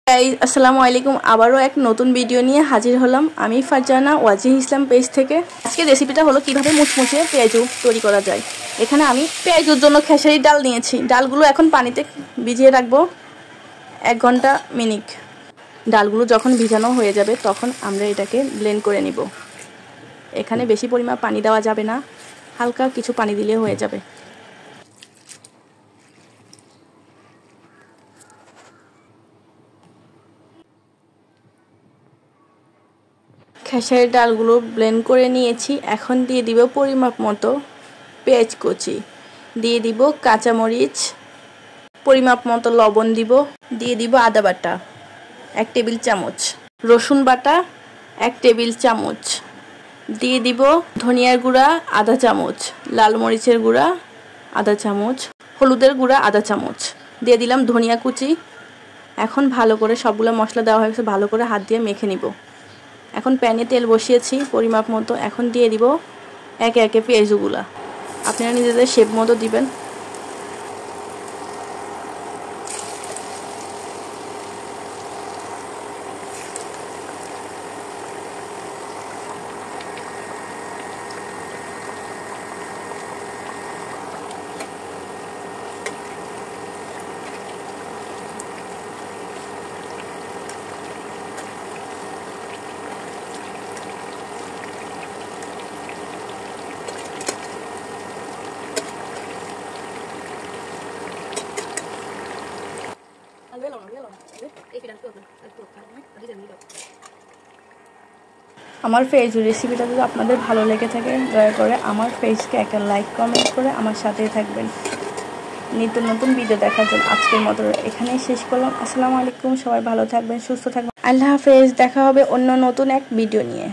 আসসালামু আলাইকুম আবারও এক নতুন ভিডিও নিয়ে হাজির হলাম আমি ফারজানা ওয়াজিহ ইসলাম পেজ থেকে। আজকে রেসিপিটা হলো কিভাবে মুচমুচে পেঁয়াজু তৈরি করা যায়। এখানে আমি পেঁয়াজুর জন্য খেসারি ডাল নিয়েছি। ডালগুলো এখন পানিতে ভিজিয়ে রাখবো 1 ঘন্টা মিনিট। ডালগুলো যখন ভিজানো হয়ে যাবে তখন আমরা এটাকে ব্লেন্ড করে নিব। এখানে বেশি পরিমাণ পানি দেওয়া যাবে না, হালকা কিছু পানি দিলে হয়ে যাবে। খেসারি ডালগুলো ব্লেন্ড করে নিয়েছি। এখন দিয়ে দিব পরিমাপ মতো পেঁয়াজ কুচি, দিয়ে দিব কাঁচামরিচ, পরিমাপ মতো লবণ দিব, দিয়ে দিব আদা বাটা 1 টেবিল চামচ, রসুন বাটা 1 টেবিল চামচ, দিয়ে দিব ধনিয়ার গুঁড়া আধা চামচ, লাল মরিচের গুঁড়া আধা চামচ, হলুদের গুঁড়া আধা চামচ, দিয়ে দিলাম ধনিয়া কুচি। এখন ভালো করে সবগুলো মশলা দেওয়া হয়েছে, ভালো করে হাত দিয়ে মেখে নিব। এখন প্যানে তেল বসিয়েছি পরিমাপ মতো। এখন দিয়ে দিব একে একে পেঁয়াজগুলা, আপনারা নিজেদের শেপ মতো দিবেন। আমার পেজ রেসিপিটা যদি আপনাদের ভালো লেগে থাকে দয়া করে আমার পেজকে একটা লাইক কমেন্ট করে আমার সাথেই থাকবেন। নিত্য নতুন ভিডিও দেখার জন্য আজকের মতো এখানেই শেষ করলাম। আসসালামু আলাইকুম, সবাই ভালো থাকবেন, সুস্থ থাকবেন। আল্লাহ হাফেজ। দেখা হবে অন্য নতুন এক ভিডিও নিয়ে।